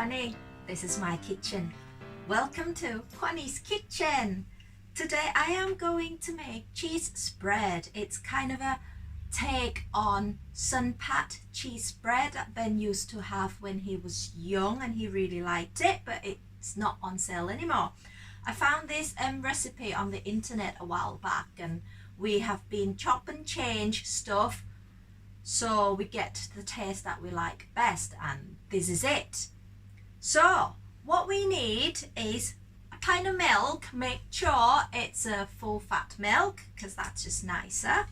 Connie. This is my kitchen. Welcome to Connie's kitchen. Today I am going to make cheese spread. It's kind of a take on Sunpat cheese spread that Ben used to have when he was young and he really liked it, but it's not on sale anymore. I found this recipe on the internet a while back, and we have been chop and change stuff so we get the taste that we like best, and this is it. So what we need is a pint of milk. Make sure it's a full fat milk because that's just nicer.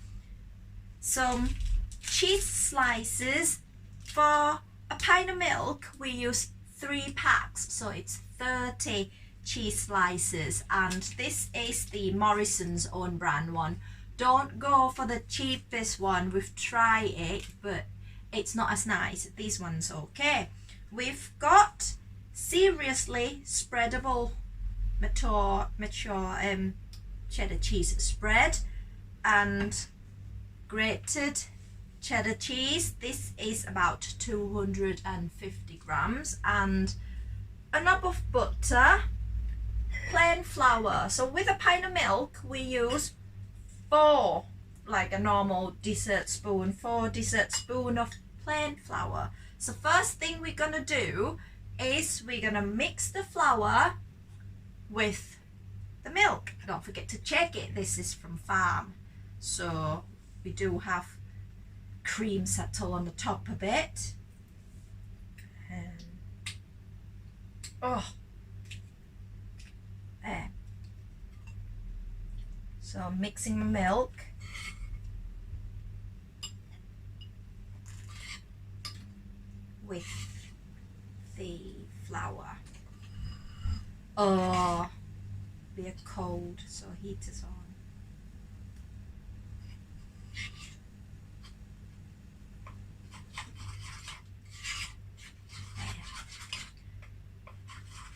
Some cheese slices. For a pint of milk we use 3 packs, so it's 30 cheese slices, and this is the Morrison's own brand one. Don't go for the cheapest one. We've tried it, but it's not as nice. This one's okay. We've got seriously spreadable mature cheddar cheese spread and grated cheddar cheese. This is about 250 grams, and a knob of butter, plain flour. So with a pint of milk we use 4, like a normal dessert spoon, 4 dessert spoon of plain flour. So first thing we're gonna do is we're gonna mix the flour with the milk. Don't forget to check it. This is from farm, so we do have cream settle on the top a bit. There. So I'm mixing my milk with the flour. Oh, they're cold, so heater's on.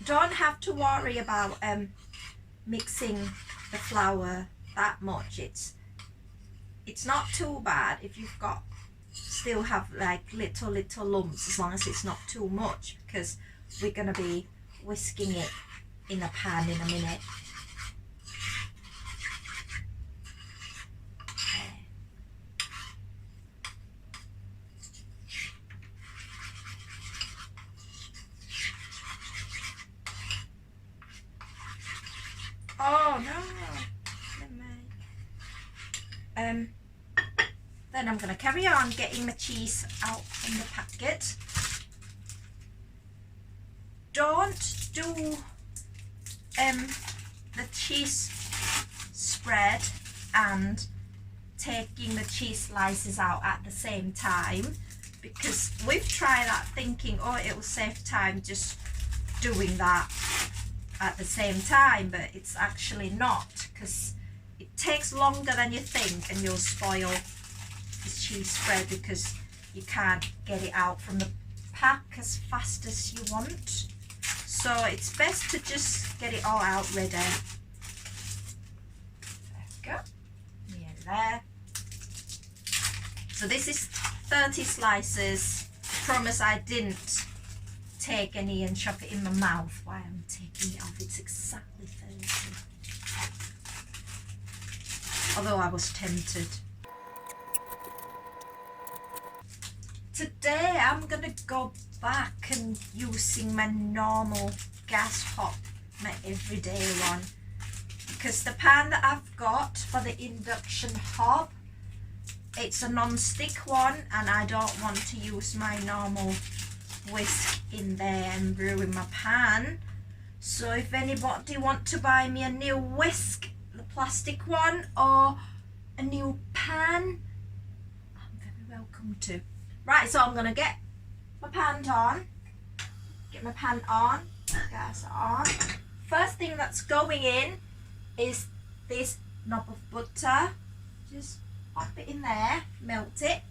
Don't have to worry about mixing the flour that much. It's not too bad if you've got still have like little lumps, as long as it's not too much, because we're gonna be whisking it in a pan in a minute. Oh no, never mind. Then I'm going to carry on getting my cheese out from the packet. Don't do the cheese spread and taking the cheese slices out at the same time, because we've tried that thinking, oh, it will save time just doing that at the same time, but it's actually not, because it takes longer than you think, and you'll spoil this cheese spread because you can't get it out from the pack as fast as you want. So it's best to just get it all out ready. There we go. Nearly there. So this is 30 slices. I promise I didn't take any and shove it in my mouth while I'm taking it off. It's exactly 30. Although I was tempted. Today I'm gonna go back and using my normal gas hob, my everyday one, because the pan that I've got for the induction hob, it's a non-stick one, and I don't want to use my normal whisk in there and ruin my pan. So if anybody want to buy me a new whisk, the plastic one, or a new pan, I'm very welcome to. Right, so I'm going to get my pan on, gas on. First thing that's going in is this knob of butter. Just pop it in there, melt it.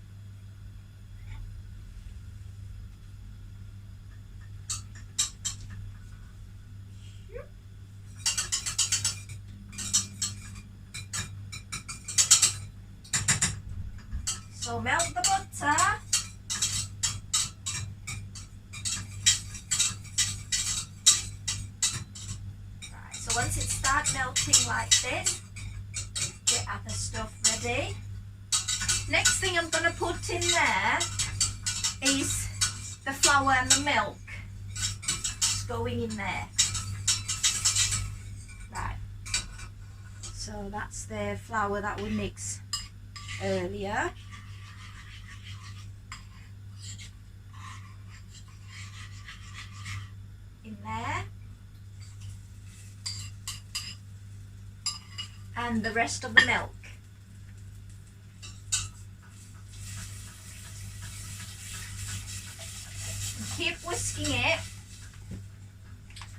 So melt the butter. once it starts melting like this, get other stuff ready. Next thing I'm going to put in there is the flour and the milk. It's going in there. Right. So that's the flour that we mixed earlier. In there. And the rest of the milk. Keep whisking it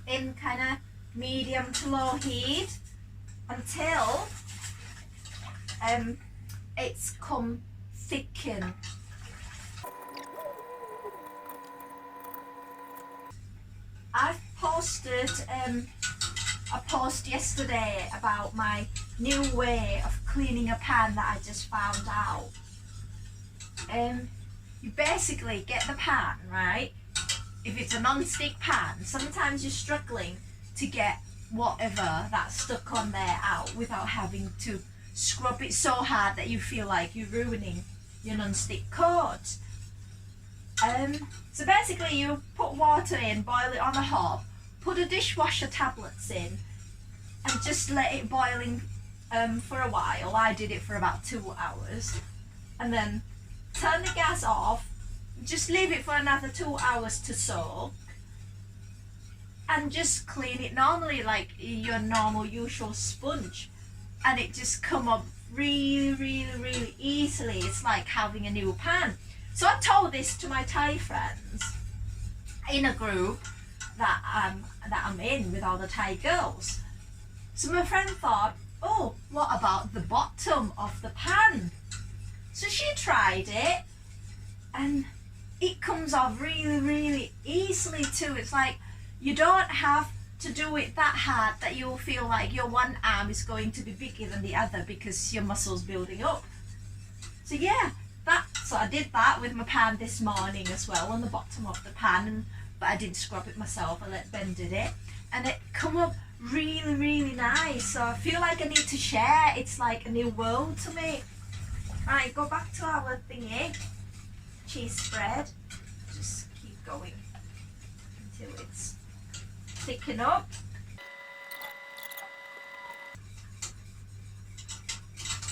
in kind of medium to low heat until it's come thicken. I've posted a post yesterday about my new way of cleaning a pan that I just found out. You basically get the pan, right? If it's a non-stick pan, sometimes you're struggling to get whatever that's stuck on there out without having to scrub it so hard that you feel like you're ruining your non-stick coat. So basically you put water in, boil it on a hob, put a dishwasher tablets in and just let it boil in for a while. I did it for about 2 hours and then turn the gas off, just leave it for another 2 hours to soak and just clean it normally like your normal usual sponge, and it just come up really easily. It's like having a new pan. So I told this to my Thai friends in a group that I'm in with all the Thai girls. So my friend thought, oh, what about the bottom of the pan? So she tried it and it comes off really easily too. It's like you don't have to do it that hard that you'll feel like your one arm is going to be bigger than the other because your muscle's building up. So yeah, so I did that with my pan this morning as well on the bottom of the pan, but I didn't scrub it myself. I let Ben did it and it come up really nice. So I feel like I need to share. It's like a new world to me. Right, go back to our thingy, cheese spread. Just keep going until it's thicken up.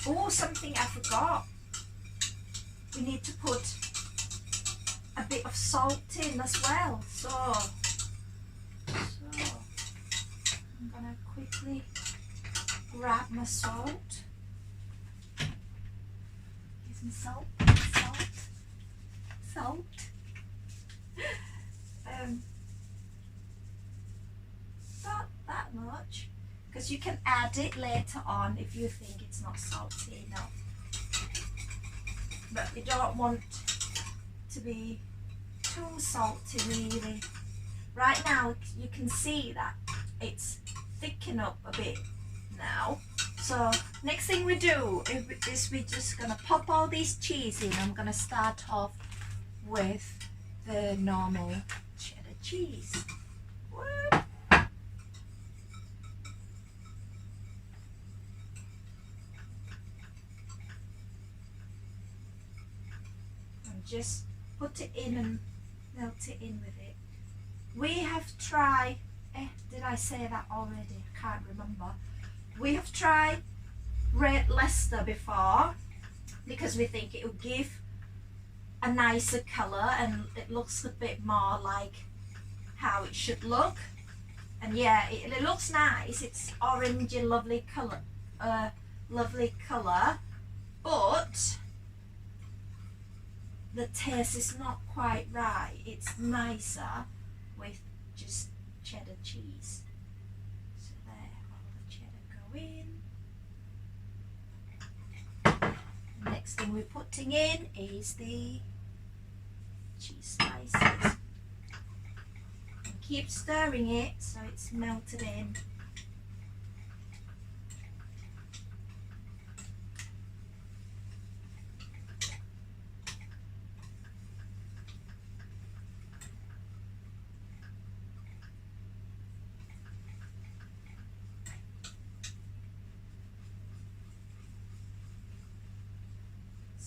Oh, something I forgot. We need to put a bit of salt in as well. So I'm gonna quickly grab my salt. Salt. Not that much, because you can add it later on if you think it's not salty enough. But you don't want to be too salty really. Right now you can see that it's thickened up a bit now. So next thing we do is we're just gonna pop all these cheese in. I'm gonna start off with the normal cheddar cheese. What? And just put it in and melt it in with it. We have tried, did I say that already? I can't remember. We have tried red Leicester before because we think it will give a nicer colour and it looks a bit more like how it should look. And yeah, it looks nice. It's orange and lovely colour, but the taste is not quite right. It's nicer with just cheddar cheese. So there, all the cheddar go in. The next thing we're putting in is the cheese slices. And keep stirring it so it's melted in.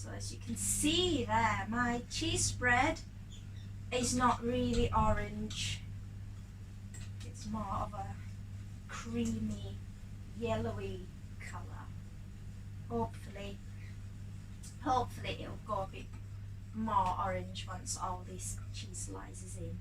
So as you can see there, my cheese spread is not really orange. It's more of a creamy, yellowy colour. Hopefully it'll go a bit more orange once all this cheese slices in.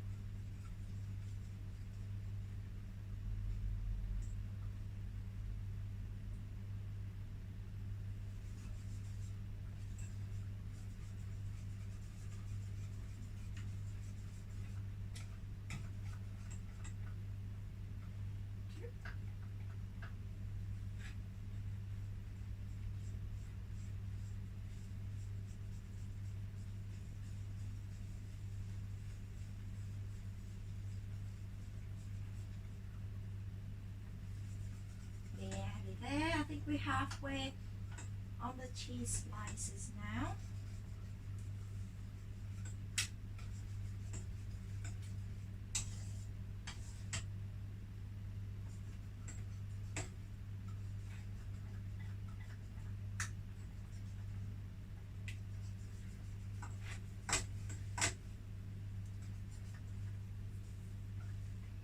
There, I think we're halfway on the cheese slices now.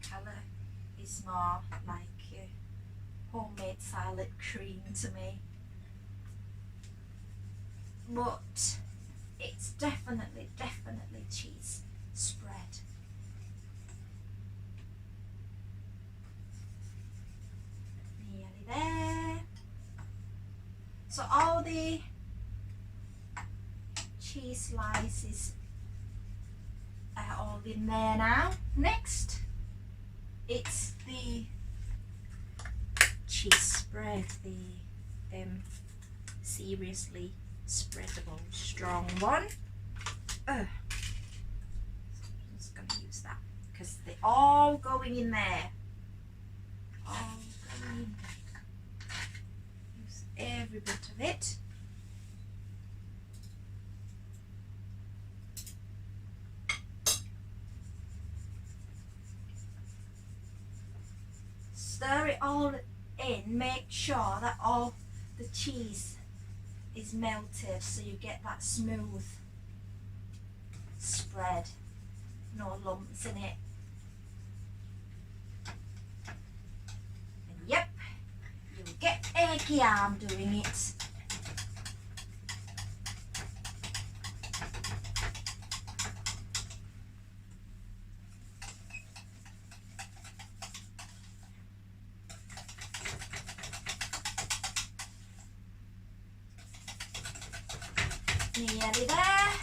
Colour is more like homemade salad cream to me, but it's definitely cheese spread. Nearly there. So all the cheese slices are all in there now. Next, it's the cheese spread, the seriously spreadable strong one. I'm just going to use that because they're all going in there. All going in there. Use every bit of it. Stir it all in, make sure that all the cheese is melted so you get that smooth spread, no lumps in it. And yep, you'll get achy arm doing it. Nearly there.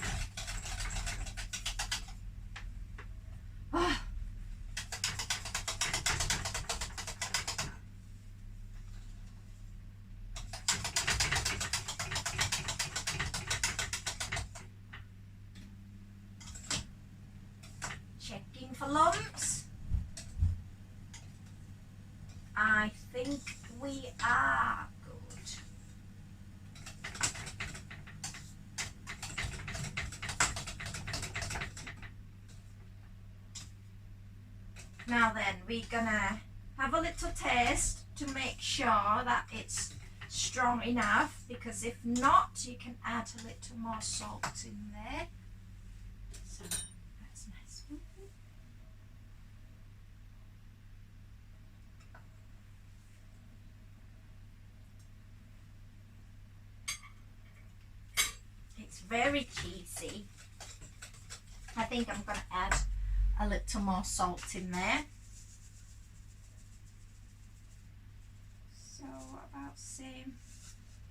Oh. Checking for lumps. I think we are good. Now then, we're gonna have a little taste to make sure that it's strong enough, because if not, you can add a little more salt in there. So that's nice. It's very cheesy. I think I'm gonna add a little more salt in there. So about same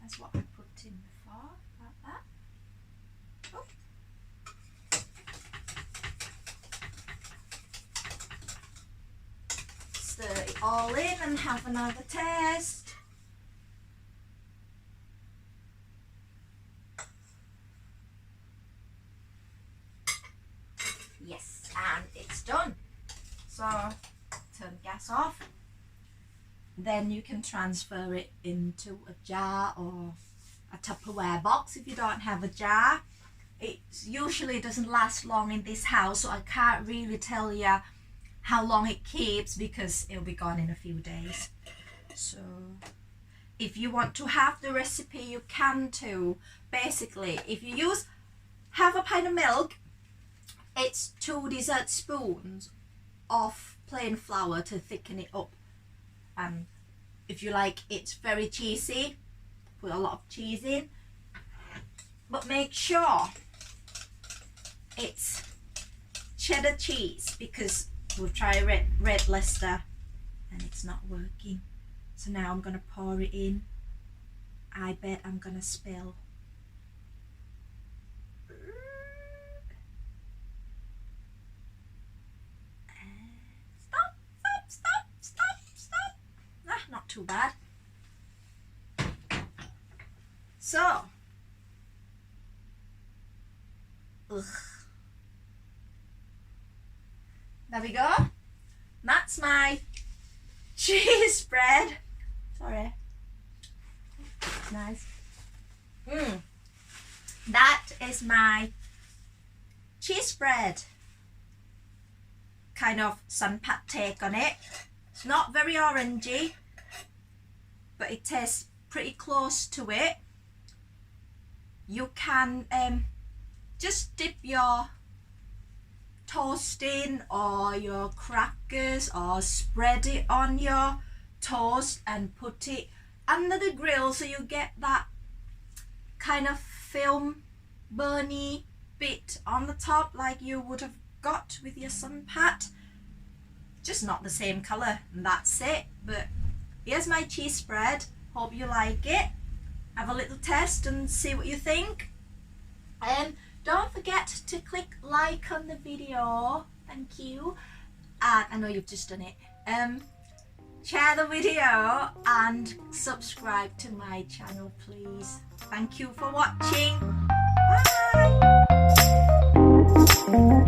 as what I put in before, like that. Oh. Stir it all in and have another taste. Yes, and it's done. So turn gas off. Then you can transfer it into a jar or a Tupperware box if you don't have a jar. It usually doesn't last long in this house, so I can't really tell you how long it keeps because it'll be gone in a few days. So if you want to have the recipe, you can too, basically, if you use half a pint of milk, it's 2 dessert spoons of plain flour to thicken it up. And if you like it very cheesy, put a lot of cheese in, but make sure it's cheddar cheese, because we've tried red Leicester and it's not working. So now I'm gonna pour it in. I bet I'm gonna spill. Stop. Ah, not too bad. So, there we go. That's my cheese spread. Sorry. It's nice. That is my cheese spread. Kind of Sunpat take on it. It's not very orangey, but it tastes pretty close to it. You can just dip your toast in, or your crackers, or spread it on your toast and put it under the grill, so you get that kind of film burny bit on the top like you would have got with your Sunpat. Just not the same colour, and that's it. But here's my cheese spread. Hope you like it. Have a little test and see what you think. Don't forget to click like on the video. Thank you. And I know you've just done it. Share the video and subscribe to my channel, please. Thank you for watching. Bye.